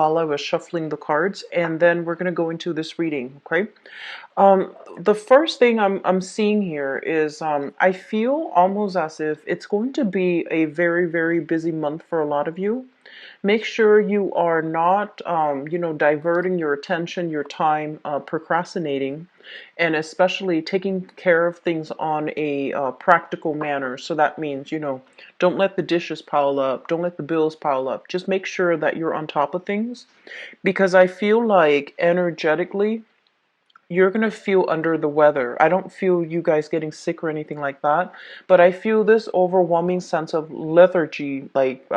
while I was shuffling the cards, and then we're going to go into this reading, okay? The first thing I'm seeing here is I feel almost as if it's going to be a very, very busy month for a lot of you. Make sure you are not, diverting your attention, your time, procrastinating, and especially taking care of things on a practical manner. So that means, don't let the dishes pile up, don't let the bills pile up. Just make sure that you're on top of things, because I feel like energetically, you're going to feel under the weather. I don't feel you guys getting sick or anything like that, but I feel this overwhelming sense of lethargy, like,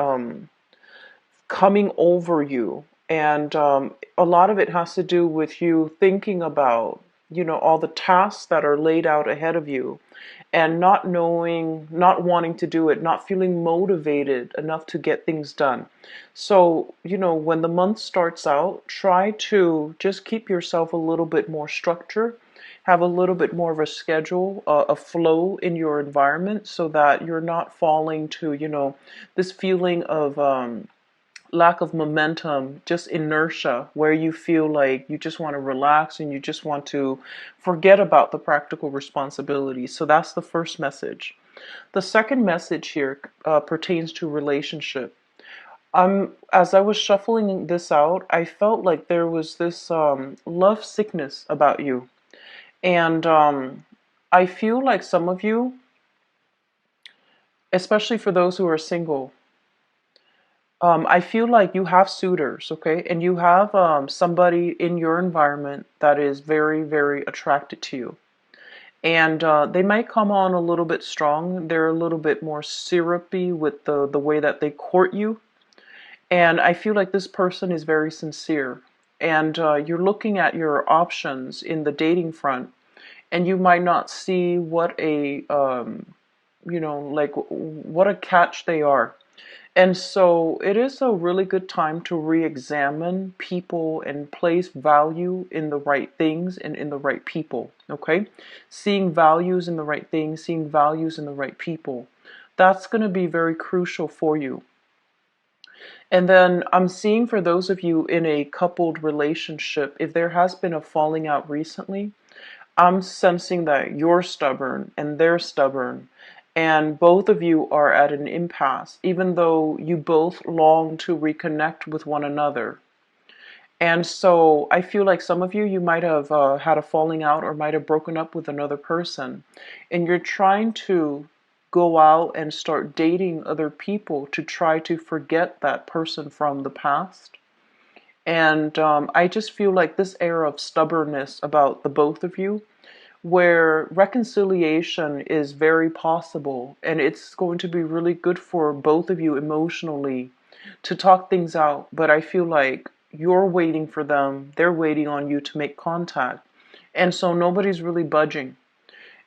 coming over you. And a lot of it has to do with you thinking about, all the tasks that are laid out ahead of you and not knowing, not wanting to do it, not feeling motivated enough to get things done. So, when the month starts out, try to just keep yourself a little bit more structured, have a little bit more of a schedule, a flow in your environment so that you're not falling to, this feeling of lack of momentum, just inertia, where you feel like you just want to relax and you just want to forget about the practical responsibilities. So that's the first message. The second message here pertains to relationship. As I was shuffling this out, I felt like there was this love sickness about you. And I feel like some of you, especially for those who are single, I feel like you have suitors, okay? And you have somebody in your environment that is very, very attracted to you. And they might come on a little bit strong. They're a little bit more syrupy with the way that they court you. And I feel like this person is very sincere. And you're looking at your options in the dating front, and you might not see what a, like what a catch they are. And so it is a really good time to re-examine people and place value in the right things and in the right people, okay? Seeing values in the right things, seeing values in the right people. That's going to be very crucial for you. And then I'm seeing for those of you in a coupled relationship, if there has been a falling out recently, I'm sensing that you're stubborn and they're stubborn, and both of you are at an impasse, even though you both long to reconnect with one another. And so I feel like some of you, you might have had a falling out or might have broken up with another person, and you're trying to go out and start dating other people to try to forget that person from the past. And I just feel like this air of stubbornness about the both of you, where reconciliation is very possible, and it's going to be really good for both of you emotionally to talk things out. But I feel like you're waiting for them, they're waiting on you to make contact, and so nobody's really budging.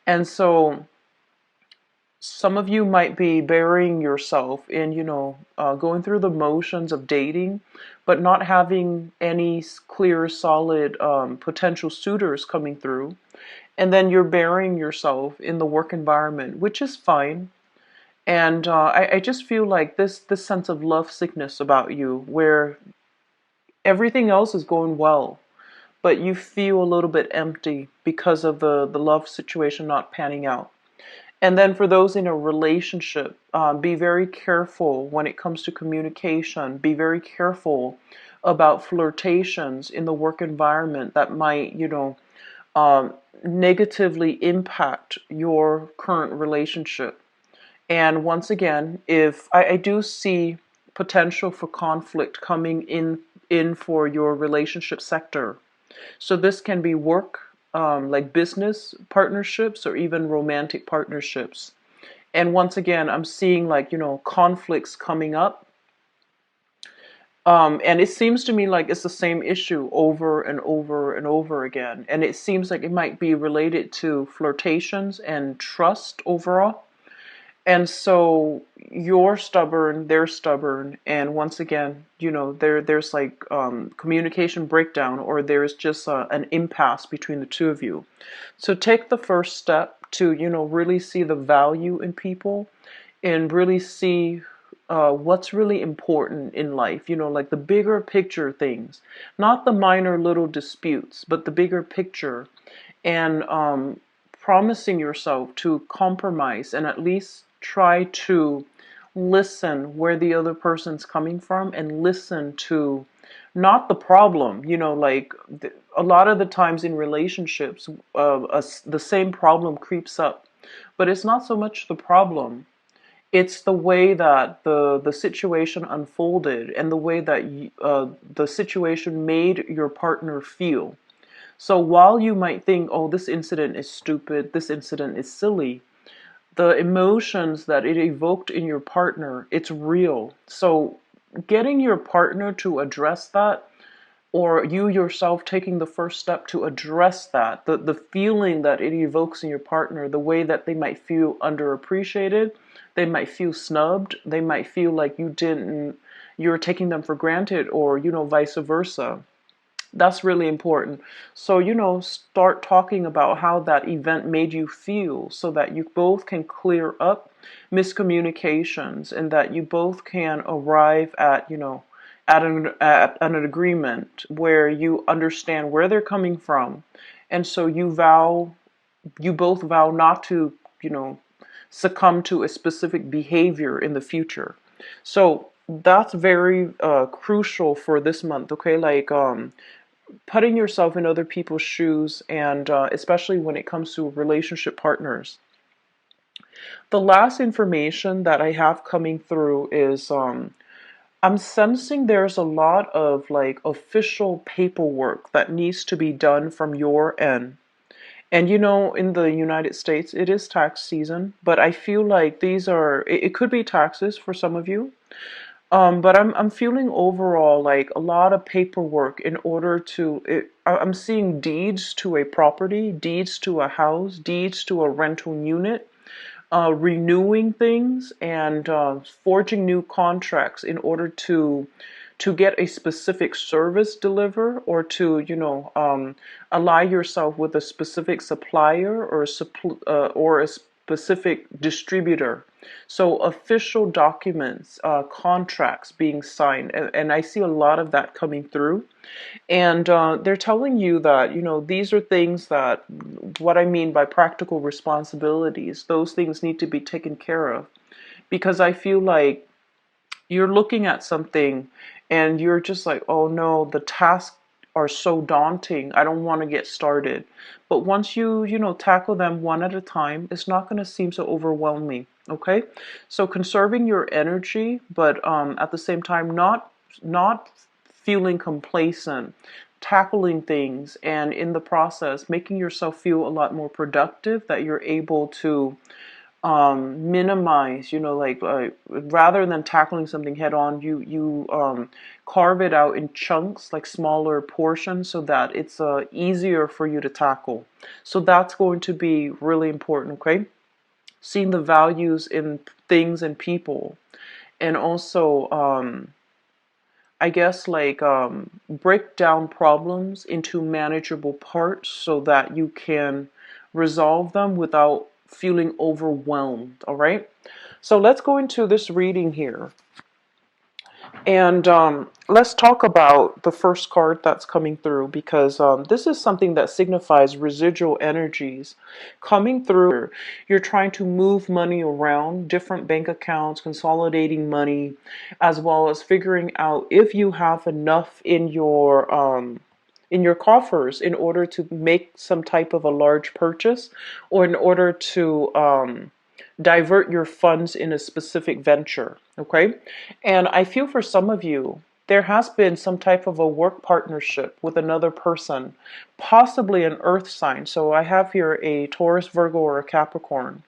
And so some of you might be burying yourself in, going through the motions of dating, but not having any clear, solid potential suitors coming through. And then you're burying yourself in the work environment, which is fine. And I just feel like this sense of love sickness about you, where everything else is going well, but you feel a little bit empty because of the love situation not panning out. And then for those in a relationship, be very careful when it comes to communication. Be very careful about flirtations in the work environment that might, negatively impact your current relationship. And once again, if I do see potential for conflict coming in for your relationship sector. So this can be work, like business partnerships or even romantic partnerships. And once again, I'm seeing like, conflicts coming up. And it seems to me like it's the same issue over and over and over again. And it seems like it might be related to flirtations and trust overall. And so you're stubborn, they're stubborn, and once again, there's like communication breakdown, or there's just an impasse between the two of you. So take the first step to, really see the value in people and really see what's really important in life, like the bigger picture things, not the minor little disputes, but the bigger picture, and promising yourself to compromise and at least try to listen where the other person's coming from and listen to not the problem, like a lot of the times in relationships, the same problem creeps up, but it's not so much the problem. It's the way that the situation unfolded and the way that the situation made your partner feel. So while you might think, oh, this incident is stupid, this incident is silly, the emotions that it evoked in your partner, it's real. So getting your partner to address that, or you yourself taking the first step to address that, the feeling that it evokes in your partner, the way that they might feel underappreciated, they might feel snubbed, they might feel like you're taking them for granted, or vice versa. That's really important. So, start talking about how that event made you feel so that you both can clear up miscommunications and that you both can arrive at, at an agreement where you understand where they're coming from. And so you both vow not to, succumb to a specific behavior in the future. So that's very crucial for this month, okay? Like, putting yourself in other people's shoes, and especially when it comes to relationship partners. The last information that I have coming through is I'm sensing there's a lot of like official paperwork that needs to be done from your end. And in the United States, it is tax season, but I feel like it could be taxes for some of you. But I'm feeling overall like a lot of paperwork in order to I'm seeing deeds to a property, deeds to a house, deeds to a rental unit, renewing things, and forging new contracts in order to get a specific service deliver, or to ally yourself with a specific supplier, or or a specific distributor. So official documents, contracts being signed, and I see a lot of that coming through. And they're telling you that, these are things that, what I mean by practical responsibilities, those things need to be taken care of. Because I feel like you're looking at something and you're just like, oh no, the tasks are so daunting. I don't want to get started. But once you tackle them one at a time, it's not going to seem so overwhelming. Okay? So conserving your energy, but at the same time, not feeling complacent, tackling things, and in the process, making yourself feel a lot more productive, that you're able to minimize, like rather than tackling something head on, you carve it out in chunks, like smaller portions, so that it's easier for you to tackle. So that's going to be really important, okay? Seeing the values in things and people, and also I guess like break down problems into manageable parts so that you can resolve them without feeling overwhelmed. All right. So let's go into this reading here. And let's talk about the first card that's coming through, because this is something that signifies residual energies coming through. You're trying to move money around different bank accounts, consolidating money, as well as figuring out if you have enough in your coffers in order to make some type of a large purchase, or in order to divert your funds in a specific venture. Okay. And I feel for some of you, there has been some type of a work partnership with another person, possibly an earth sign. So I have here a Taurus, Virgo, or a Capricorn.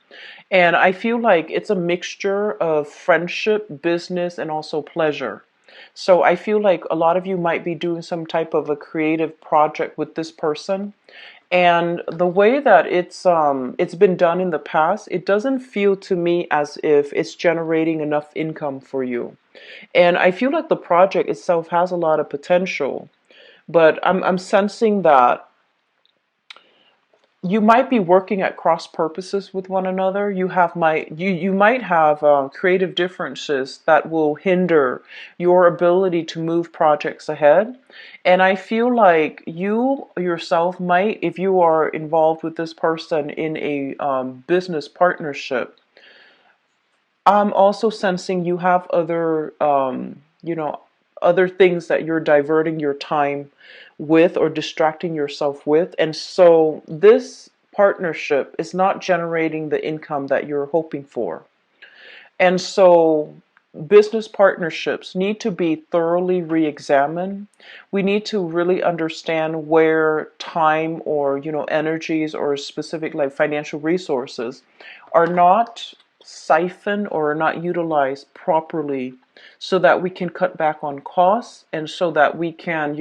And I feel like it's a mixture of friendship, business, and also pleasure. So I feel like a lot of you might be doing some type of a creative project with this person. And the way that it's been done in the past, it doesn't feel to me as if it's generating enough income for you. And I feel like the project itself has a lot of potential, but I'm sensing that you might be working at cross purposes with one another. You might have creative differences that will hinder your ability to move projects ahead. And I feel like you yourself might, if you are involved with this person in a business partnership, I'm also sensing you have other, other things that you're diverting your time with or distracting yourself with. And so this partnership is not generating the income that you're hoping for. And so business partnerships need to be thoroughly re-examined. We need to really understand where time or, energies or specific like financial resources are not siphoned or are not utilized properly so that we can cut back on costs and so that we can,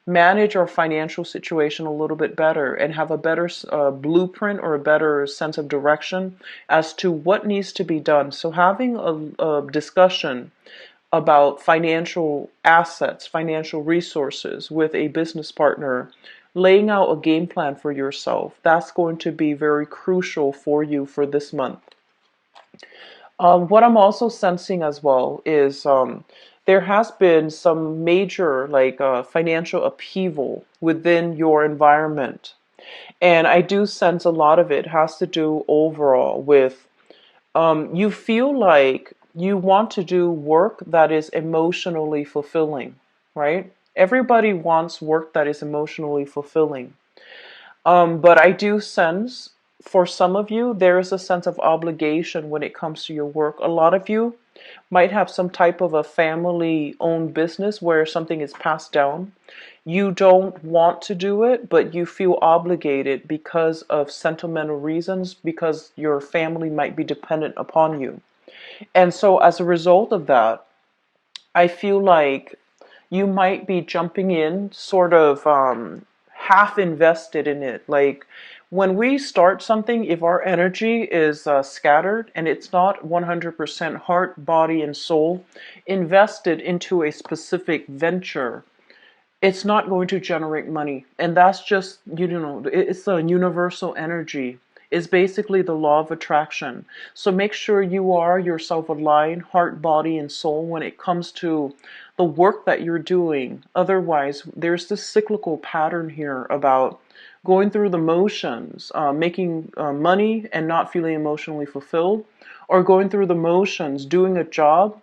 manage our financial situation a little bit better and have a better blueprint or a better sense of direction as to what needs to be done. So having a discussion about financial assets, financial resources with a business partner, laying out a game plan for yourself, that's going to be very crucial for you for this month. What I'm also sensing as well is there has been some major like financial upheaval within your environment. And I do sense a lot of it has to do overall with you feel like you want to do work that is emotionally fulfilling, right? Everybody wants work that is emotionally fulfilling. But I do sense for some of you, there is a sense of obligation when it comes to your work. A lot of you might have some type of a family owned business where something is passed down. You don't want to do it, but you feel obligated because of sentimental reasons, because your family might be dependent upon you. And so, as a result of that, I feel like you might be jumping in sort of half invested in it. Like when we start something, if our energy is scattered and it's not 100% heart, body, and soul invested into a specific venture, it's not going to generate money. And that's just, it's a universal energy. It's basically the law of attraction. So make sure you are yourself aligned, heart, body, and soul when it comes to the work that you're doing. Otherwise, there's this cyclical pattern here about going through the motions, making money and not feeling emotionally fulfilled, or going through the motions, doing a job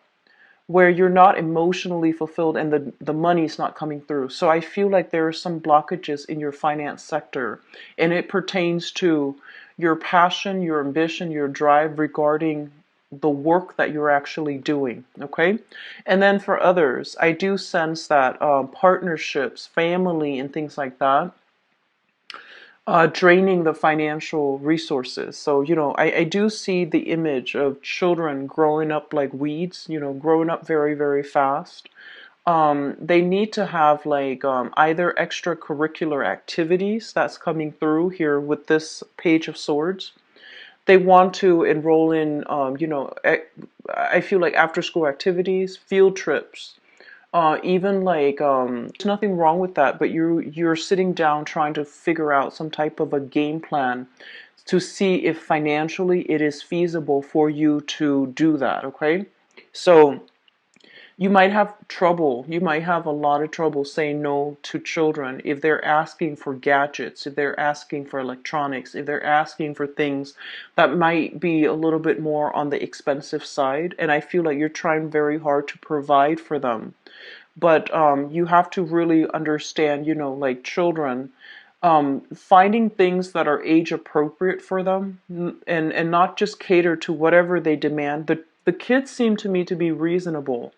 where you're not emotionally fulfilled and the money's not coming through. So I feel like there are some blockages in your finance sector, and it pertains to your passion, your ambition, your drive regarding the work that you're actually doing. Okay. And then for others, I do sense that partnerships, family, and things like that draining the financial resources. So, I do see the image of children growing up like weeds, growing up very, very fast. They need to have like either extracurricular activities that's coming through here with this Page of Swords. They want to enroll in, I feel like after school activities, field trips, even like there's nothing wrong with that, but you're sitting down trying to figure out some type of a game plan to see if financially it is feasible for you to do that. Okay, so you might have trouble. You might have a lot of trouble saying no to children if they're asking for gadgets, if they're asking for electronics, if they're asking for things that might be a little bit more on the expensive side. And I feel like you're trying very hard to provide for them. But you have to really understand, like children, finding things that are age appropriate for them and not just cater to whatever they demand. The kids seem to me to be reasonable,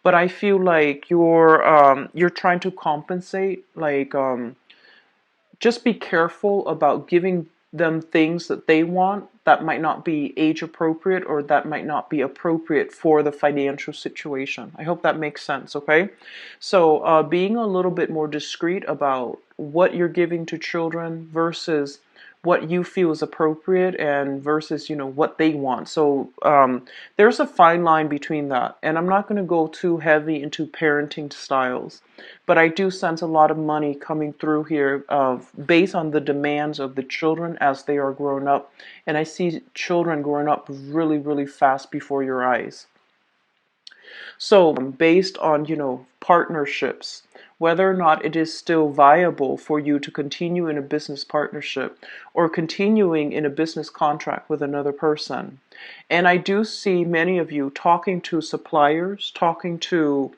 but I feel like you're trying to compensate. Like just be careful about giving them things that they want that might not be age appropriate or that might not be appropriate for the financial situation. I hope that makes sense. Okay, so being a little bit more discreet about what you're giving to children versus what you feel is appropriate and versus, what they want. So there's a fine line between that. And I'm not going to go too heavy into parenting styles, but I do sense a lot of money coming through here based on the demands of the children as they are growing up. And I see children growing up really, really fast before your eyes. So, based on, partnerships, whether or not it is still viable for you to continue in a business partnership or continuing in a business contract with another person. And I do see many of you talking to suppliers, talking to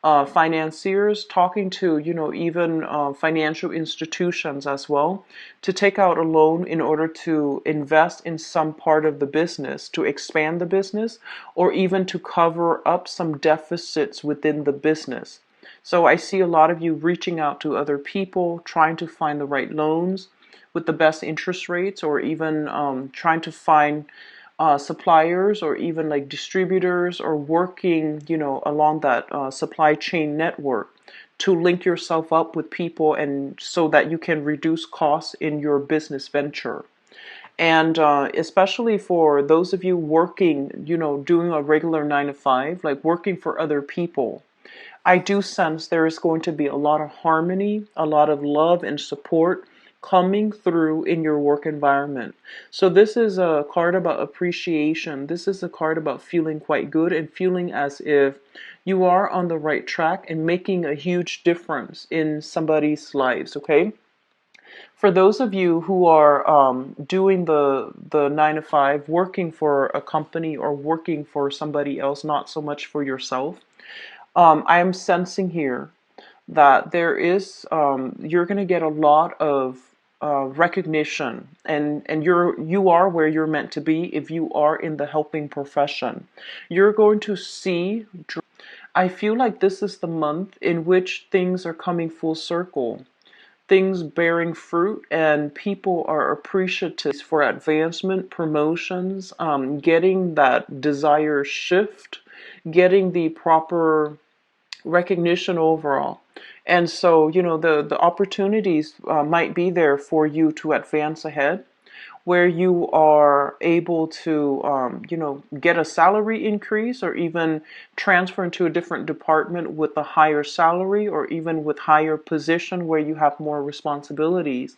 financiers, talking to, even financial institutions as well, to take out a loan in order to invest in some part of the business, to expand the business, or even to cover up some deficits within the business. So I see a lot of you reaching out to other people, trying to find the right loans with the best interest rates, or even trying to find suppliers or even like distributors, or working, along that supply chain network to link yourself up with people, and so that you can reduce costs in your business venture. And especially for those of you working, doing a regular 9 to 5, like working for other people, I do sense there is going to be a lot of harmony, a lot of love and support coming through in your work environment. So this is a card about appreciation. This is a card about feeling quite good and feeling as if you are on the right track and making a huge difference in somebody's lives, okay? For those of you who are doing the 9 to 5, working for a company or working for somebody else, not so much for yourself, I am sensing here that there is you're going to get a lot of recognition, and you are where you're meant to be if you are in the helping profession. You're going to see. I feel like this is the month in which things are coming full circle, things bearing fruit, and people are appreciative for advancement, promotions, getting that desired shift, getting the proper recognition overall. And so, the opportunities might be there for you to advance ahead, where you are able to, get a salary increase, or even transfer into a different department with a higher salary, or even with higher position where you have more responsibilities.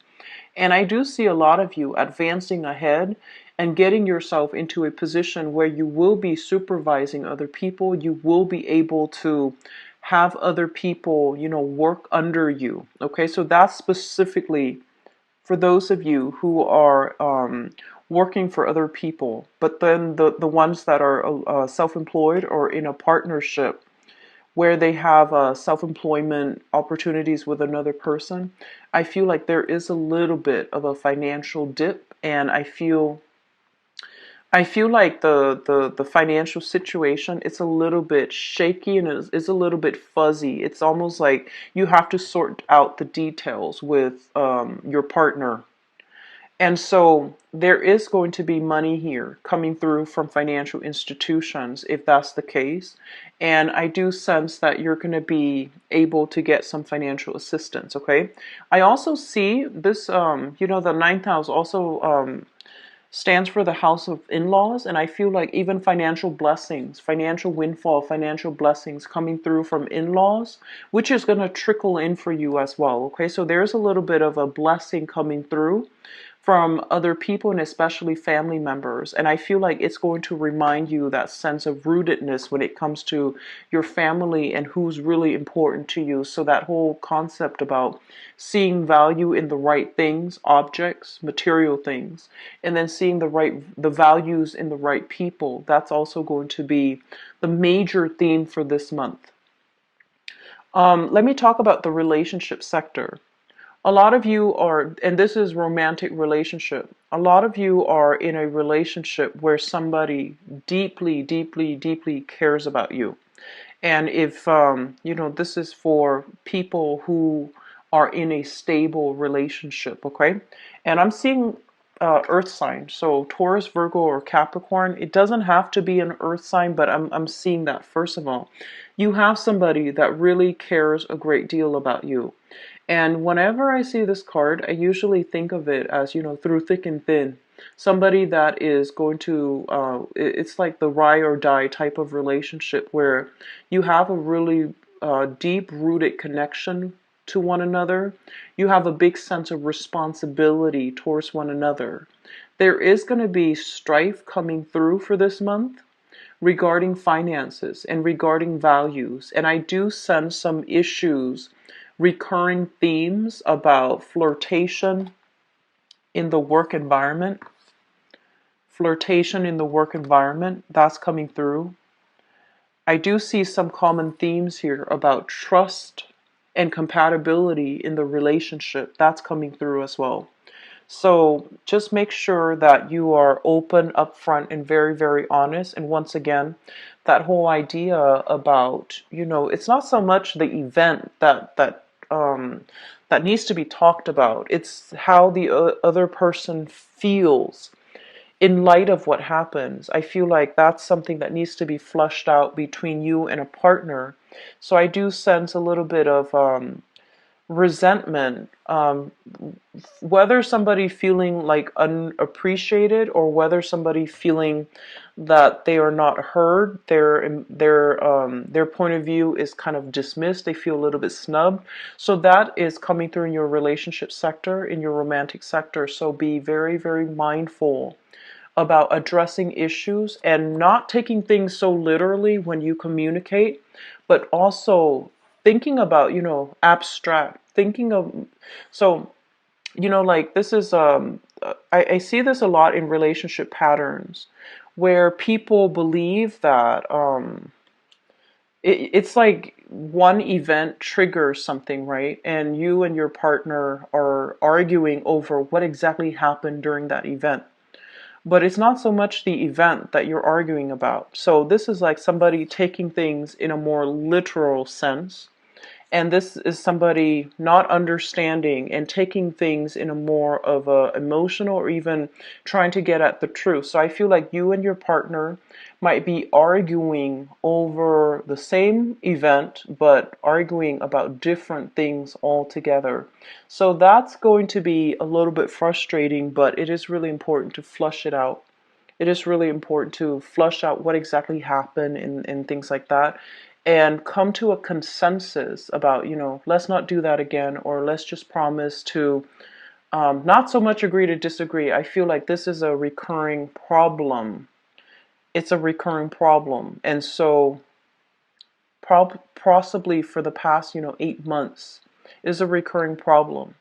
And I do see a lot of you advancing ahead and getting yourself into a position where you will be supervising other people. You will be able to have other people, work under you. Okay, so that's specifically for those of you who are working for other people. But then the ones that are self-employed or in a partnership where they have self-employment opportunities with another person, I feel like there is a little bit of a financial dip, and I feel like the financial situation, it's a little bit shaky, and it's a little bit fuzzy. It's almost like you have to sort out the details with your partner. And so there is going to be money here coming through from financial institutions if that's the case. And I do sense that you're going to be able to get some financial assistance, okay? I also see this, the ninth house also stands for the house of in-laws, and I feel like even financial blessings, financial windfall, financial blessings coming through from in-laws, which is going to trickle in for you as well. Okay, so there's a little bit of a blessing coming through from other people, and especially family members. And I feel like it's going to remind you that sense of rootedness when it comes to your family and who's really important to you. So that whole concept about seeing value in the right things, objects, material things, and then seeing the values in the right people, that's also going to be the major theme for this month. Let me talk about the relationship sector. A lot of you are, and this is romantic relationship, a lot of you are in a relationship where somebody deeply, deeply, deeply cares about you. And if, this is for people who are in a stable relationship, okay? And I'm seeing earth sign. So Taurus, Virgo, or Capricorn. It doesn't have to be an earth sign, but I'm seeing that first of all. You have somebody that really cares a great deal about you. And whenever I see this card, I usually think of it as, through thick and thin. Somebody that is going to, it's like the ride or die type of relationship where you have a really deep rooted connection to one another. You have a big sense of responsibility towards one another. There is going to be strife coming through for this month regarding finances and regarding values. And I do sense some issues, recurring themes about flirtation in the work environment. Flirtation in the work environment, that's coming through. I do see some common themes here about trust and compatibility in the relationship. That's coming through as well. So just make sure that you are open, upfront, and very, very honest. And once again, that whole idea about, it's not so much the event that needs to be talked about. It's how the other person feels in light of what happens. I feel like that's something that needs to be flushed out between you and a partner. So I do sense a little bit of resentment, whether somebody feeling like unappreciated or whether somebody feeling that they are not heard, their point of view is kind of dismissed, they feel a little bit snubbed. So that is coming through in your relationship sector, in your romantic sector. So be very, very mindful about addressing issues and not taking things so literally when you communicate, but also thinking about, abstract, thinking of, so, like this is, I see this a lot in relationship patterns where people believe that it's like one event triggers something, right? And you and your partner are arguing over what exactly happened during that event. But it's not so much the event that you're arguing about. So this is like somebody taking things in a more literal sense. And this is somebody not understanding and taking things in a more of a emotional or even trying to get at the truth. So I feel like you and your partner might be arguing over the same event, but arguing about different things altogether. So that's going to be a little bit frustrating, but it is really important to flush it out. It is really important to flush out what exactly happened and things like that, and come to a consensus about, let's not do that again, or let's just promise to not so much agree to disagree. I feel like this is a recurring problem. It's a recurring problem. And so possibly for the past, 8 months is a recurring problem.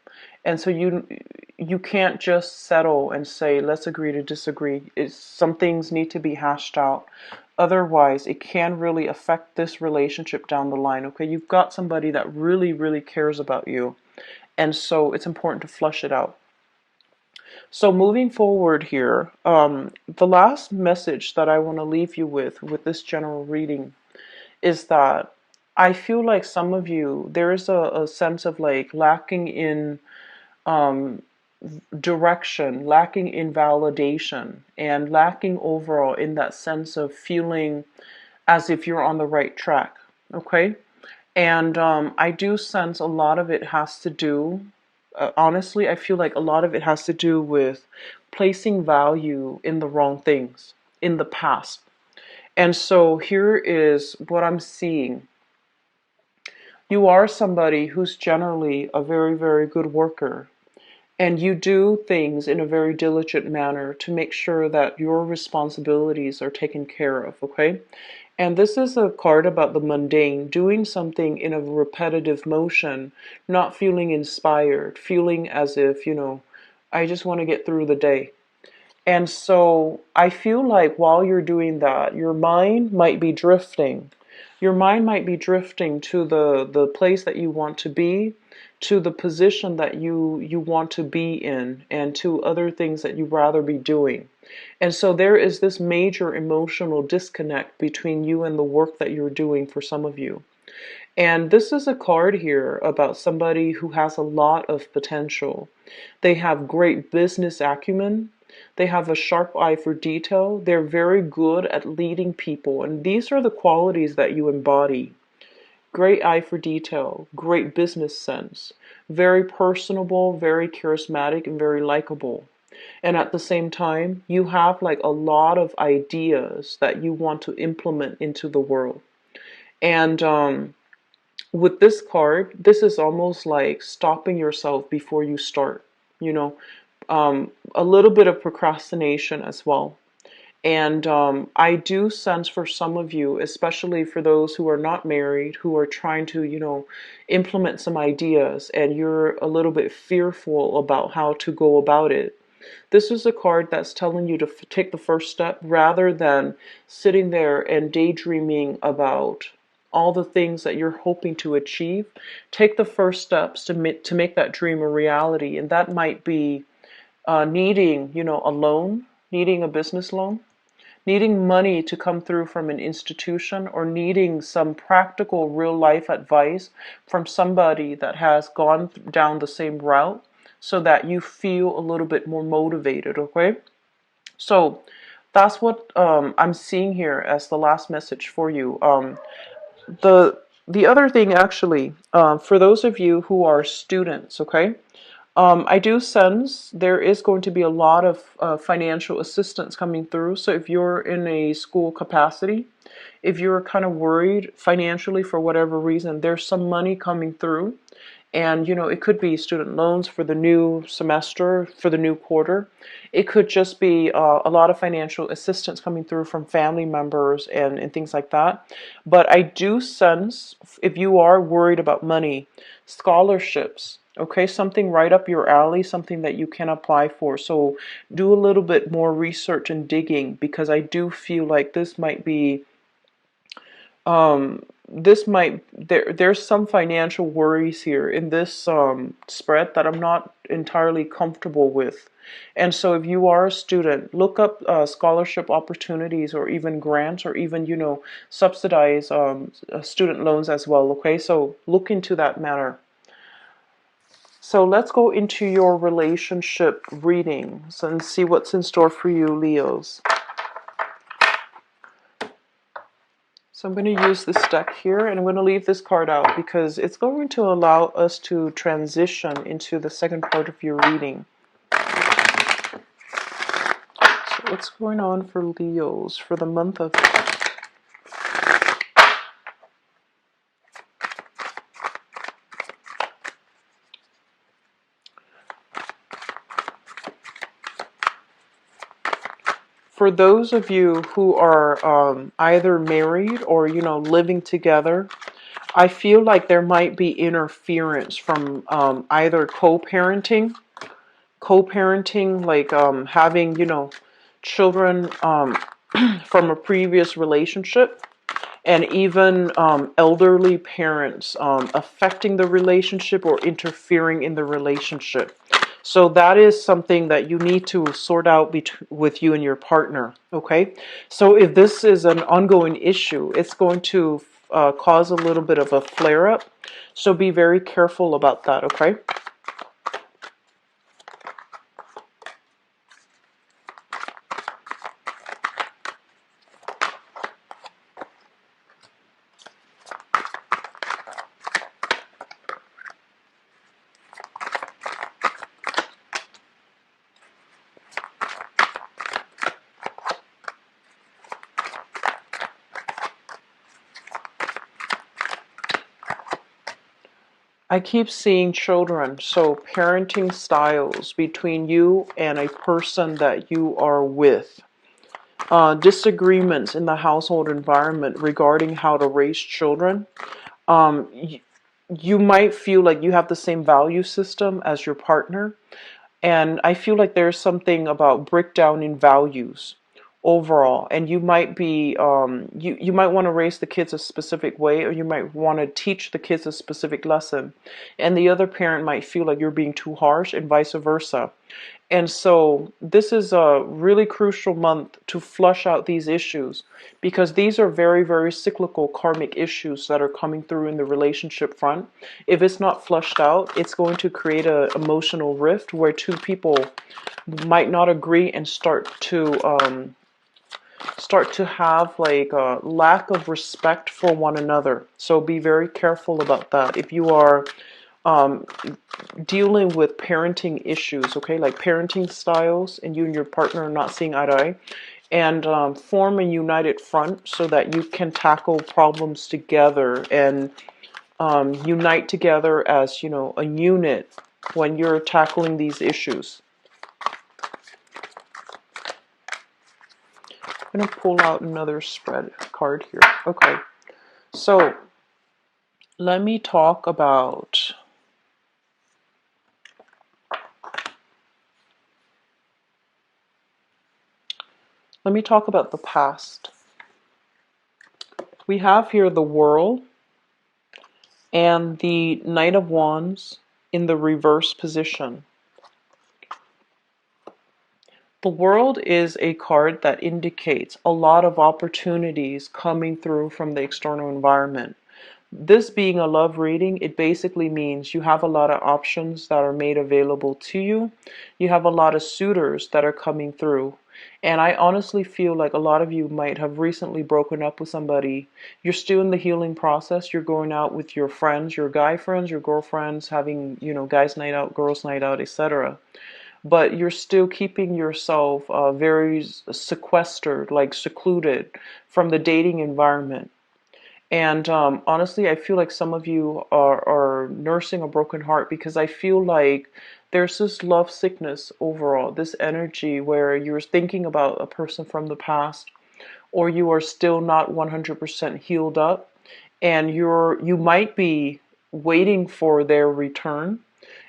And so you can't just settle and say, let's agree to disagree. Some things need to be hashed out. Otherwise, it can really affect this relationship down the line. Okay, you've got somebody that really, really cares about you. And so it's important to flush it out. So moving forward here, the last message that I want to leave you with this general reading is that I feel like some of you, there is a sense of like lacking in direction, lacking in validation, and lacking overall in that sense of feeling as if you're on the right track. Okay? And I do sense a lot of it has to do, honestly, I feel like a lot of it has to do with placing value in the wrong things in the past. And so here is what I'm seeing. You are somebody who's generally a very, very good worker. And you do things in a very diligent manner to make sure that your responsibilities are taken care of, okay? And this is a card about the mundane, doing something in a repetitive motion, not feeling inspired, feeling as if, I just want to get through the day. And so I feel like while you're doing that, your mind might be drifting. Your mind might be drifting to the place that you want to be, to the position that you want to be in, and to other things that you'd rather be doing. And so there is this major emotional disconnect between you and the work that you're doing for some of you. And this is a card here about somebody who has a lot of potential. They have great business acumen. They have a sharp eye for detail. They're very good at leading people. And these are the qualities that you embody. Great eye for detail, great business sense, very personable, very charismatic, and very likable. And at the same time, you have like a lot of ideas that you want to implement into the world. And with this card, this is almost like stopping yourself before you start, you know, a little bit of procrastination as well. And I do sense for some of you, especially for those who are not married, who are trying to, implement some ideas and you're a little bit fearful about how to go about it. This is a card that's telling you to take the first step rather than sitting there and daydreaming about all the things that you're hoping to achieve. Take the first steps to make that dream a reality. And that might be needing, a loan, needing a business loan, needing money to come through from an institution, or needing some practical real life advice from somebody that has gone down the same route so that you feel a little bit more motivated, okay? So that's what I'm seeing here as the last message for you. The the other thing actually, for those of you who are students, okay, I do sense there is going to be a lot of financial assistance coming through. So if you're in a school capacity, if you're kind of worried financially for whatever reason, there's some money coming through. And, it could be student loans for the new semester, for the new quarter. It could just be a lot of financial assistance coming through from family members and things like that. But I do sense, if you are worried about money, scholarships, okay, something right up your alley, something that you can apply for. So do a little bit more research and digging, because I do feel like this might be there's some financial worries here in this spread that I'm not entirely comfortable with. And so if you are a student, look up scholarship opportunities, or even grants, or even subsidize student loans as well. Okay, so look into that matter. So let's go into your relationship readings and see what's in store for you, Leos. So I'm going to use this deck here, and I'm going to leave this card out because it's going to allow us to transition into the second part of your reading. So what's going on for Leos for the month of... For those of you who are either married or, living together, I feel like there might be interference from either co-parenting, like having, children from a previous relationship, and even elderly parents affecting the relationship or interfering in the relationship. So that is something that you need to sort out with you and your partner, okay? So if this is an ongoing issue, it's going to cause a little bit of a flare-up. So be very careful about that, okay? I keep seeing children, so parenting styles between you and a person that you are with. Disagreements in the household environment regarding how to raise children. You might feel like you have the same value system as your partner. And I feel like there's something about breakdown in values overall, and you might be you might want to raise the kids a specific way, or you might want to teach the kids a specific lesson, and the other parent might feel like you're being too harsh, and vice versa. And so this is a really crucial month to flush out these issues, because these are very, very cyclical karmic issues that are coming through in the relationship front. If it's not flushed out, it's going to create an emotional rift where two people might not agree and start to have like a lack of respect for one another. So be very careful about that. If you are um, dealing with parenting issues, okay, like parenting styles, and you and your partner are not seeing eye to eye, and form a united front so that you can tackle problems together and unite together as, you know, a unit when you're tackling these issues. I'm going to pull out another spread card here. Okay, so let me talk about the past. We have here the World and the Knight of Wands in the reverse position. The World is a card that indicates a lot of opportunities coming through from the external environment. This being a love reading, it basically means you have a lot of options that are made available to you. You have a lot of suitors that are coming through. And I honestly feel like a lot of you might have recently broken up with somebody. You're still in the healing process. You're going out with your friends, your guy friends, your girlfriends, having, you know, guys' night out, girls' night out, etc. But you're still keeping yourself very sequestered, like secluded from the dating environment. And honestly, I feel like some of you are nursing a broken heart, because I feel like there's this love sickness overall, this energy where you're thinking about a person from the past, or you are still not 100% healed up, and you might be waiting for their return,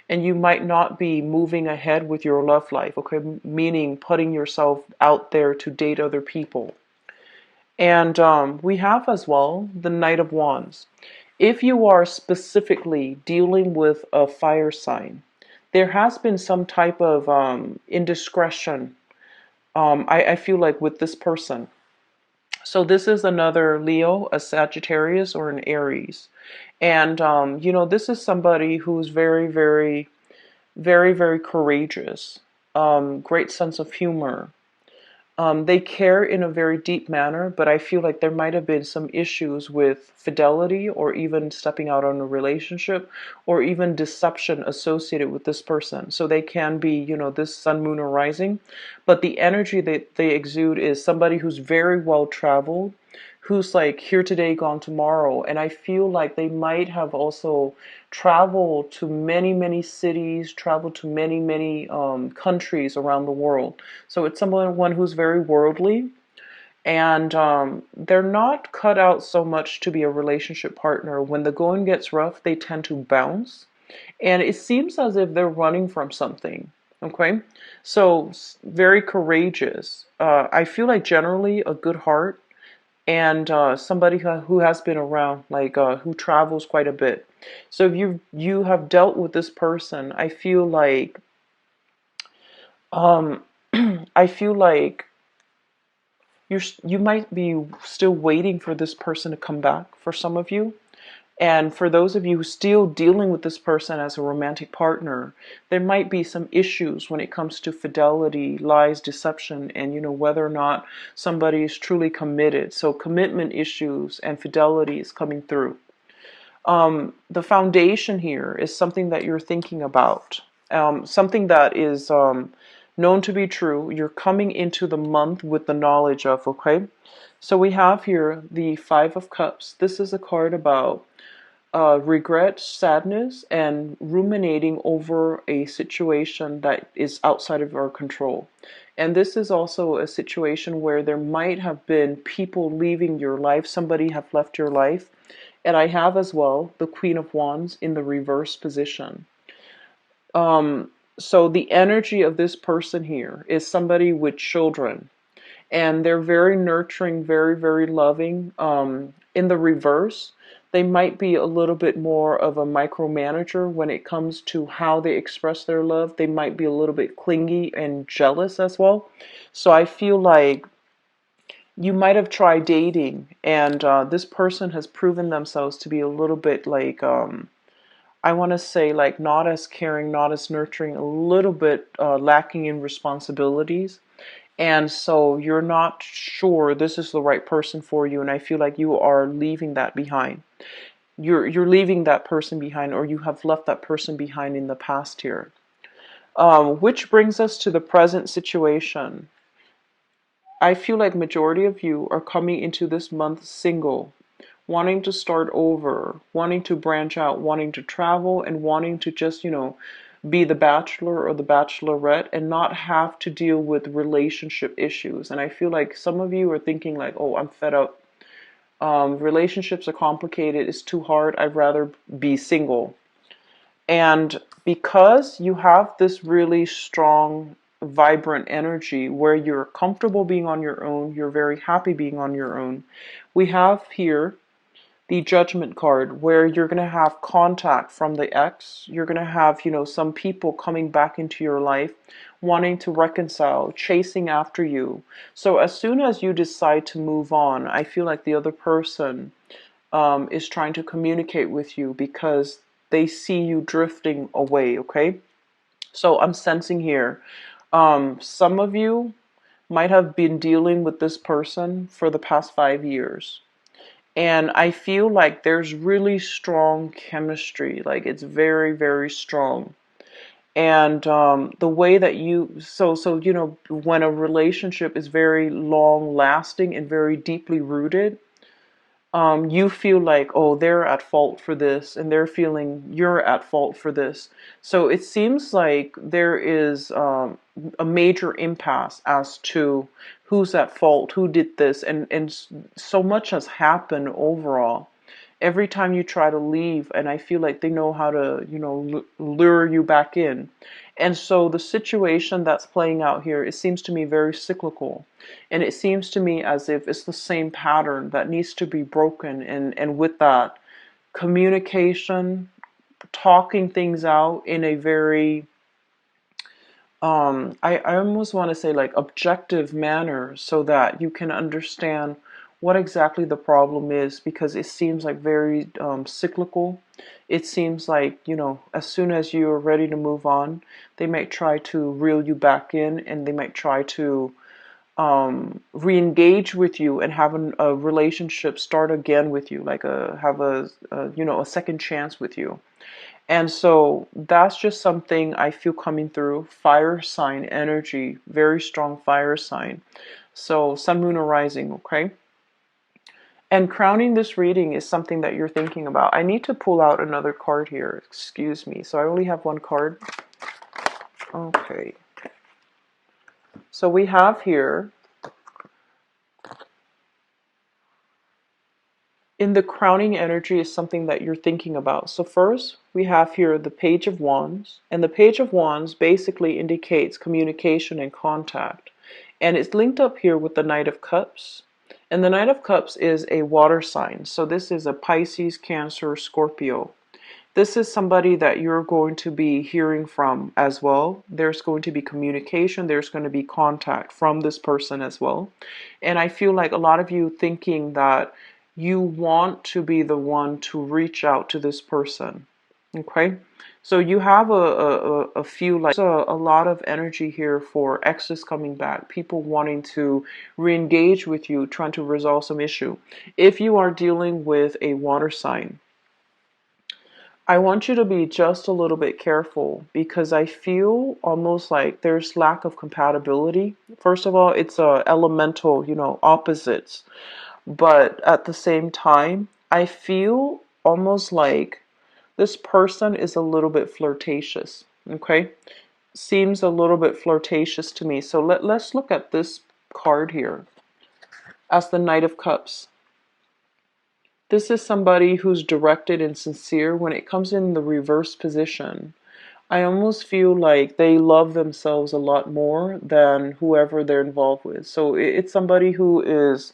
and you might not be moving ahead with your love life, okay? Meaning putting yourself out there to date other people. And we have as well the Knight of Wands. If you are specifically dealing with a fire sign, there has been some type of indiscretion, I feel like, with this person. So this is another Leo, a Sagittarius, or an Aries. And, you know, this is somebody who's very, very, very, very courageous, great sense of humor. They care in a very deep manner, but I feel like there might have been some issues with fidelity, or even stepping out on a relationship, or even deception associated with this person. So they can be, you know, this sun, moon, or rising, but the energy that they exude is somebody who's very well traveled, who's like here today, gone tomorrow. And I feel like they might have also traveled to many, many cities, traveled to many, many countries around the world. So it's someone who's very worldly, and they're not cut out so much to be a relationship partner. When the going gets rough, they tend to bounce, and it seems as if they're running from something. Okay, so very courageous. I feel like generally a good heart, and somebody who has been around, like who travels quite a bit. So if you have dealt with this person, I feel like um, I feel like you might be still waiting for this person to come back for some of you. And for those of you who are still dealing with this person as a romantic partner, there might be some issues when it comes to fidelity, lies, deception, and, you know, whether or not somebody is truly committed. So commitment issues and fidelity is coming through. The foundation here is something that you're thinking about, something that is known to be true. You're coming into the month with the knowledge of, okay? So we have here the Five of Cups. This is a card about regret, sadness, and ruminating over a situation that is outside of our control. And this is also a situation where there might have been people leaving your life, somebody have left your life. And I have as well the Queen of Wands in the reverse position. So the energy of this person here is somebody with children, and they're very nurturing, very, very loving. In the reverse, They might be a little bit more of a micromanager when it comes to how they express their love. They might be a little bit clingy and jealous as well. So I feel like you might have tried dating, and this person has proven themselves to be a little bit like, I want to say, like not as caring, not as nurturing, a little bit lacking in responsibilities. And so you're not sure this is the right person for you, and I feel like you are leaving that behind. You're leaving that person behind, or you have left that person behind in the past here. Which brings us to the present situation. I feel like majority of you are coming into this month single, wanting to start over, wanting to branch out, wanting to travel, and wanting to just, be the bachelor or the bachelorette and not have to deal with relationship issues. And I feel like some of you are thinking like, oh, I'm fed up. Relationships are complicated. It's too hard. I'd rather be single. And because you have this really strong, vibrant energy where you're comfortable being on your own, you're very happy being on your own, we have here the judgment card where you're going to have contact from the ex. You're going to have, some people coming back into your life wanting to reconcile, chasing after you. So as soon as you decide to move on, I feel like the other person is trying to communicate with you because they see you drifting away, okay? So I'm sensing here, some of you might have been dealing with this person for the past 5 years. And I feel like there's really strong chemistry, like it's very, very strong. And the way that when a relationship is very long lasting and very deeply rooted, you feel like, oh, they're at fault for this, and they're feeling you're at fault for this. So it seems like there is a major impasse as to who's at fault, who did this, and so much has happened overall. Every time you try to leave, and I feel like they know how to, lure you back in. And so the situation that's playing out here, it seems to me very cyclical. And it seems to me as if it's the same pattern that needs to be broken. And with that, communication, talking things out in a very, I almost want to say like objective manner so that you can understand what exactly the problem is, because it seems like very cyclical. It seems like, as soon as you're ready to move on, they might try to reel you back in, and they might try to re-engage with you and have a relationship start again with you, like have a second chance with you. And so that's just something I feel coming through. Fire sign energy, very strong fire sign. So sun, moon, or rising, okay? And crowning this reading is something that you're thinking about. I need to pull out another card here. Excuse me. So I only have one card. Okay. So we have here, in the crowning energy is something that you're thinking about. So first, we have here the Page of Wands. And the Page of Wands basically indicates communication and contact. And it's linked up here with the Knight of Cups. And the Knight of Cups is a water sign. So this is a Pisces, Cancer, Scorpio. This is somebody that you're going to be hearing from as well. There's going to be communication. There's going to be contact from this person as well. And I feel like a lot of you thinking that you want to be the one to reach out to this person. Okay? So you have a few, like, a lot of energy here for exes coming back, people wanting to re-engage with you, trying to resolve some issue. If you are dealing with a water sign, I want you to be just a little bit careful, because I feel almost like there's lack of compatibility. First of all, it's elemental, opposites. But at the same time, I feel almost like this person is a little bit flirtatious, okay? Seems a little bit flirtatious to me. So let's look at this card here as the Knight of Cups. This is somebody who's directed and sincere. When it comes in the reverse position, I almost feel like they love themselves a lot more than whoever they're involved with. So it's somebody who is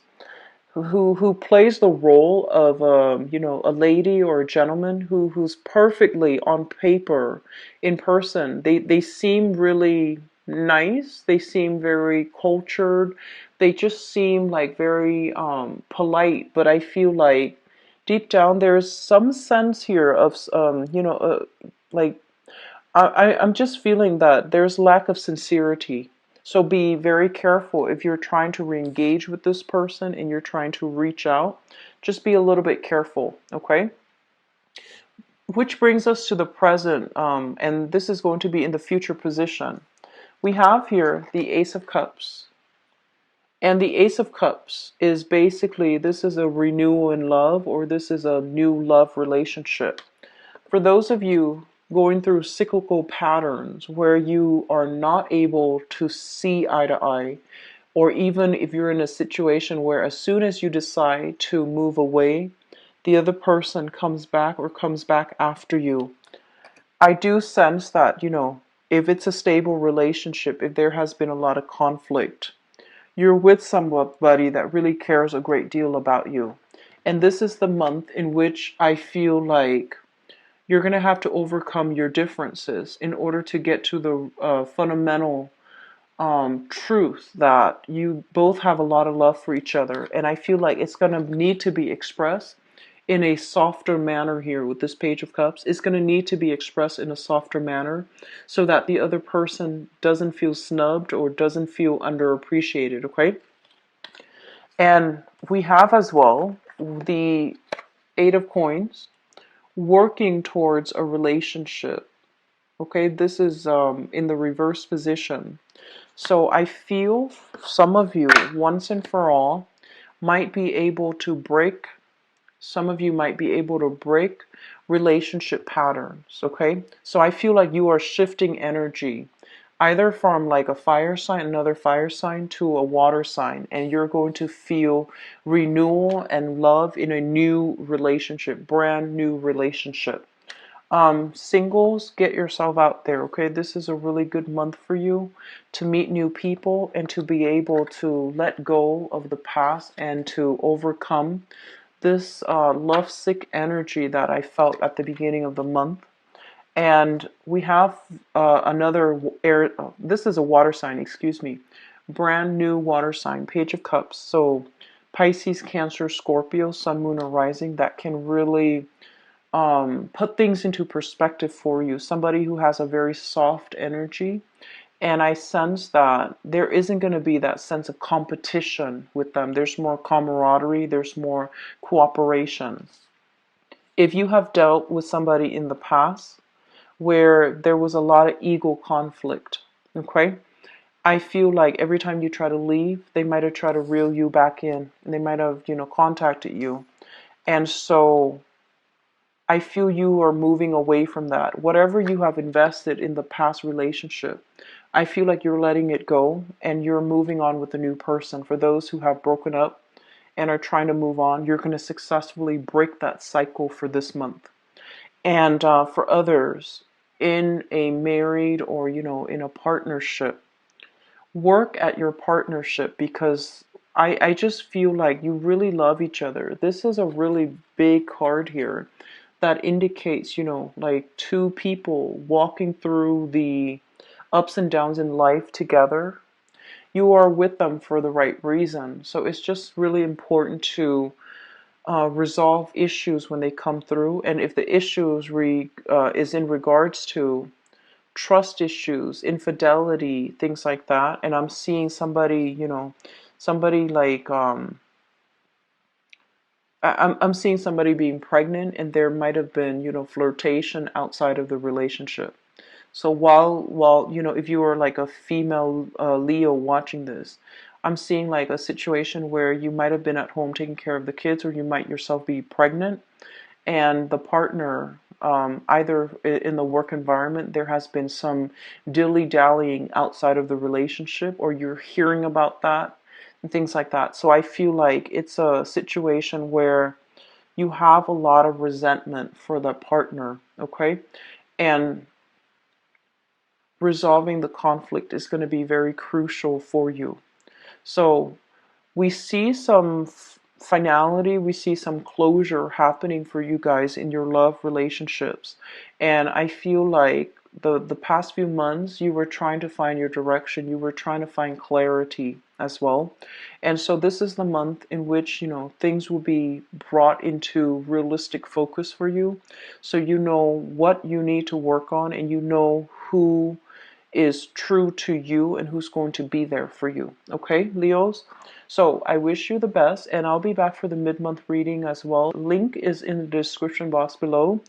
who plays the role of a lady or a gentleman who's perfectly on paper. In person they seem really nice, they seem very cultured, they just seem like very polite, but I feel like deep down there's some sense here of like I'm just feeling that there's lack of sincerity. So be very careful if you're trying to re-engage with this person and you're trying to reach out. Just be a little bit careful, okay? Which brings us to the present, and this is going to be in the future position. We have here the Ace of Cups. And the Ace of Cups is basically, this is a renewal in love, or this is a new love relationship. For those of you going through cyclical patterns where you are not able to see eye to eye, or even if you're in a situation where as soon as you decide to move away, the other person comes back or comes back after you. I do sense that, if it's a stable relationship, if there has been a lot of conflict, you're with somebody that really cares a great deal about you. And this is the month in which I feel like you're going to have to overcome your differences in order to get to the fundamental truth that you both have a lot of love for each other. And I feel like it's going to need to be expressed in a softer manner here with this Page of Cups. It's going to need to be expressed in a softer manner so that the other person doesn't feel snubbed or doesn't feel underappreciated, okay? And we have as well the Eight of Coins, working towards a relationship. Okay, this is in the reverse position. So I feel some of you, once and for all, might be able to break, some of you might be able to break relationship patterns. Okay, so I feel like you are shifting energy either from like a fire sign, another fire sign, to a water sign, and you're going to feel renewal and love in a new relationship, brand new relationship. Singles, get yourself out there, okay? This is a really good month for you to meet new people and to be able to let go of the past and to overcome this lovesick energy that I felt at the beginning of the month. And we have another air, this is a water sign, excuse me, brand new water sign, Page of Cups. So Pisces, Cancer, Scorpio, Sun, Moon, or Rising, that can really put things into perspective for you. Somebody who has a very soft energy. And I sense that there isn't going to be that sense of competition with them. There's more camaraderie, there's more cooperation. If you have dealt with somebody in the past where there was a lot of ego conflict, okay? I feel like every time you try to leave, they might have tried to reel you back in. And they might have, contacted you. And so I feel you are moving away from that. Whatever you have invested in the past relationship, I feel like you're letting it go and you're moving on with a new person. For those who have broken up and are trying to move on, you're going to successfully break that cycle for this month. And for others, in a married or, in a partnership, work at your partnership because I just feel like you really love each other. This is a really big card here that indicates, like two people walking through the ups and downs in life together. You are with them for the right reason. So it's just really important to resolve issues when they come through. And if the issues is in regards to trust issues, infidelity, things like that, and I'm seeing somebody, somebody like I'm seeing somebody being pregnant, and there might have been, flirtation outside of the relationship. So while if you are like a female Leo watching this, I'm seeing like a situation where you might have been at home taking care of the kids, or you might yourself be pregnant, and the partner, either in the work environment, there has been some dilly-dallying outside of the relationship, or you're hearing about that and things like that. So I feel like it's a situation where you have a lot of resentment for the partner, okay? And resolving the conflict is going to be very crucial for you. So we see some finality, we see some closure happening for you guys in your love relationships. And I feel like the past few months you were trying to find your direction, you were trying to find clarity as well. And so this is the month in which, you know, things will be brought into realistic focus for you. So you know what you need to work on, and you know who is true to you and who's going to be there for you. Okay, Leos? So I wish you the best, and I'll be back for the mid-month reading as well. Link is in the description box below.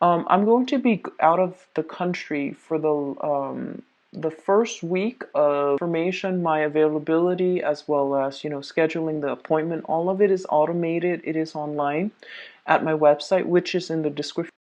I'm going to be out of the country for the first week of information, my availability, as well as, you know, scheduling the appointment. All of it is automated. It is online at my website, which is in the description.